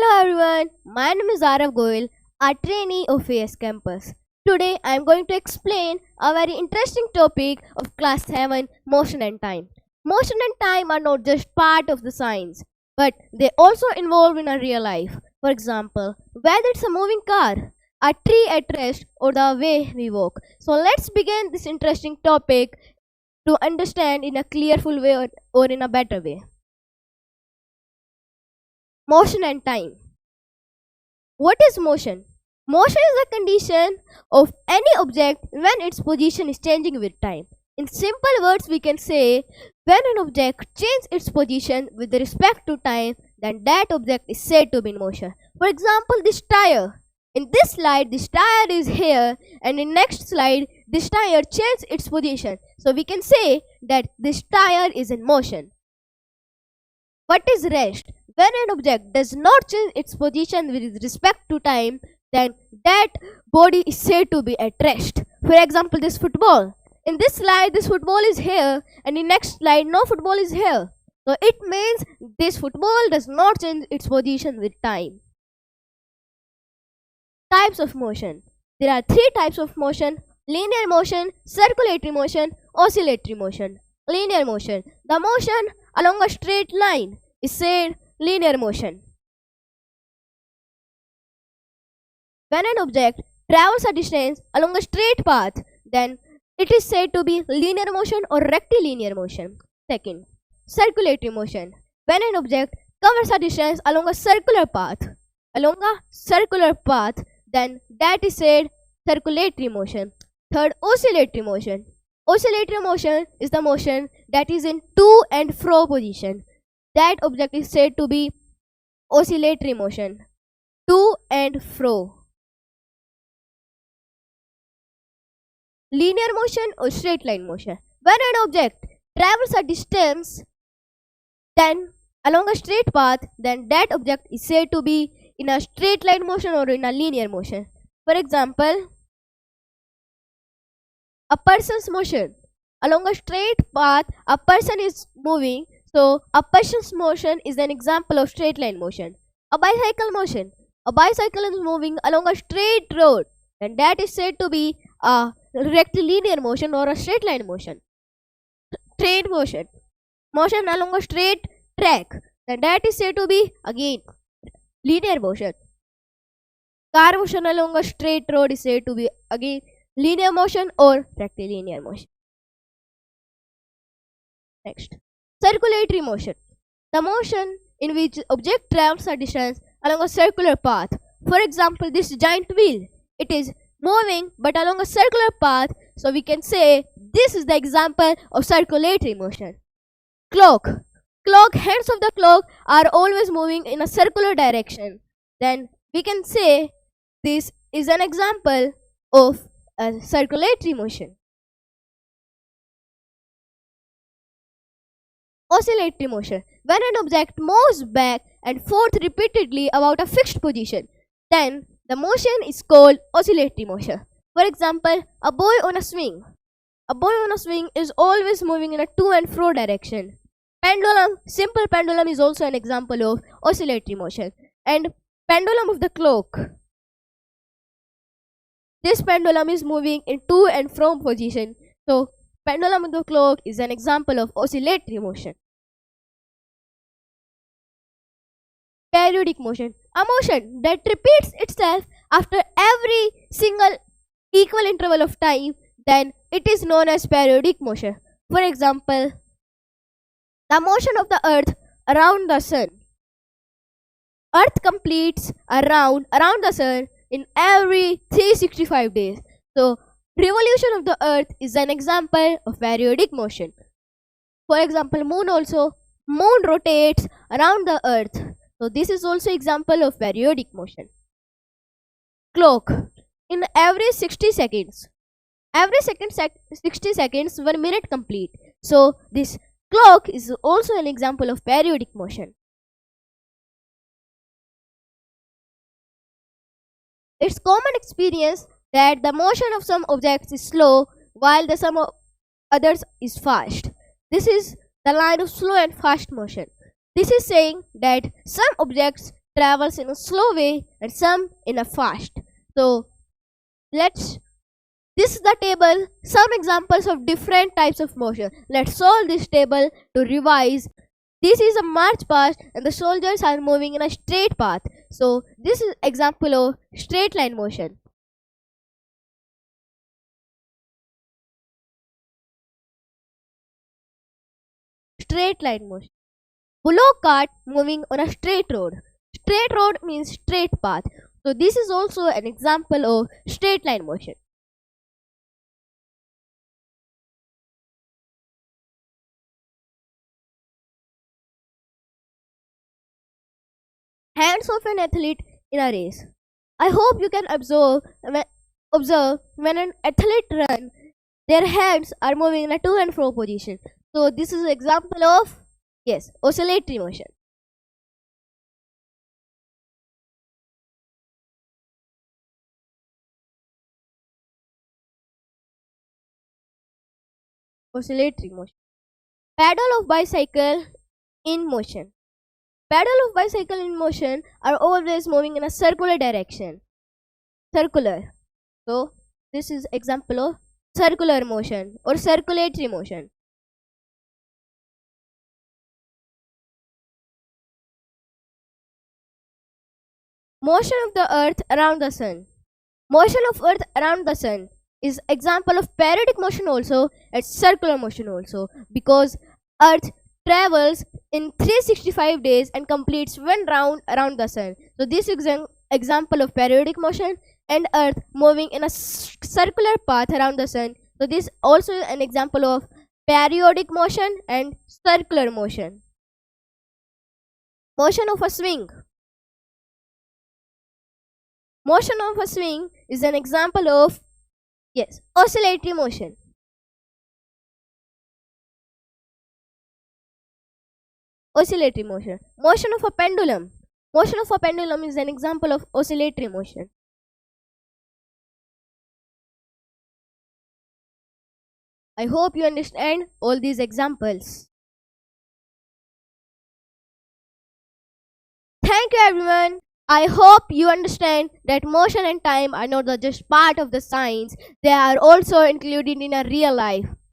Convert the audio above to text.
Hello everyone, my name is Arav Goyal, a trainee of AS Campus. Today I am going to explain a very interesting topic of class 7, motion and time. Motion and time are not just part of the science, but they also involve in our real life. For example, whether it's a moving car, a tree at rest, or the way we walk. So let's begin this interesting topic to understand in a clearful way or in a better way. Motion and time. What is motion? Motion is a condition of any object when its position is changing with time. In simple words, we can say when an object changes its position with respect to time, then that object is said to be in motion. For example, this tire. In this slide, this tire is here, and in next slide, this tire changes its position. So we can say that this tire is in motion. What is rest? When an object does not change its position with respect to time, then that body is said to be at rest. For example, this football. In this slide, this football is here, and in next slide, no football is here. So it means this football does not change its position with time. Types of motion. There are three types of motion: linear motion, circulatory motion, oscillatory motion. Linear motion. The motion along a straight line is said linear motion. When an object travels a distance along a straight path, then it is said to be linear motion or rectilinear motion. Second, circulatory motion. When an object covers a distance along a circular path, then that is said circulatory motion. Third, oscillatory motion. Oscillatory motion is the motion that is in to and fro position. That object is said to be oscillatory motion. To and fro. Linear motion or straight line motion. When an object travels a distance then along a straight path, then that object is said to be in a straight line motion or in a linear motion. For example, a person's motion. Along a straight path, a person is moving. So, a person's motion is an example of straight line motion. A bicycle motion. A bicycle is moving along a straight road, and that is said to be a rectilinear motion or a straight line motion. Train motion. Motion along a straight track, and that is said to be again linear motion. Car motion along a straight road is said to be again linear motion or rectilinear motion. Next, circulatory motion. The motion in which object travels a distance along a circular path. For example, this giant wheel. It is moving but along a circular path, so we can say this is the example of circulatory motion. Clock. Hands of the clock are always moving in a circular direction. Then we can say this is an example of a circulatory motion. Oscillatory motion. When an object moves back and forth repeatedly about a fixed position, then the motion is called oscillatory motion. For example, a boy on a swing. A boy on a swing is always moving in a to and fro direction. Pendulum, simple pendulum is also an example of oscillatory motion. And pendulum of the clock. This pendulum is moving in to and from position. So, pendulum of the clock is an example of oscillatory motion. Periodic motion. A motion that repeats itself after every single equal interval of time, then it is known as periodic motion. For example, the motion of the earth around the sun. Earth completes a round around the sun in every 365 days. So, revolution of the earth is an example of periodic motion. For example, moon rotates around the earth. So this is also example of periodic motion. Clock. In every 60 seconds. 60 seconds, 1 minute complete. So this clock is also an example of periodic motion. It's common experience that the motion of some objects is slow while the some of others is fast. This is the line of slow and fast motion. This is saying that some objects travels in a slow way and some in a fast. So let's this is the table, some examples of different types of motion. Let's solve this table to revise. This is a march past and the soldiers are moving in a straight path. So this is example of straight line motion. Straight line motion. Bullock cart moving on a straight road. Straight road means straight path. So this is also an example of straight line motion. Hands of an athlete in a race. I hope you can observe when an athlete runs, their hands are moving in a to and fro position. So this is an example of oscillatory motion. Oscillatory motion. Pedal of bicycle in motion. Pedal of bicycle in motion are always moving in a circular direction. Circular. So this is example of circular motion or circulatory motion. Motion of the earth around the sun. Motion of earth around the sun is example of periodic motion also and circular motion also, because earth travels in 365 days and completes one round around the sun. So this is an example of periodic motion and earth moving in a circular path around the sun. So this also an example of periodic motion and circular motion. Motion of a swing. Motion of a swing is an example of oscillatory motion. Oscillatory motion. Motion of a pendulum. Motion of a pendulum is an example of oscillatory motion. I hope you understand all these examples. Thank you everyone. I hope you understand that motion and time are not just part of the science, they are also included in our real life.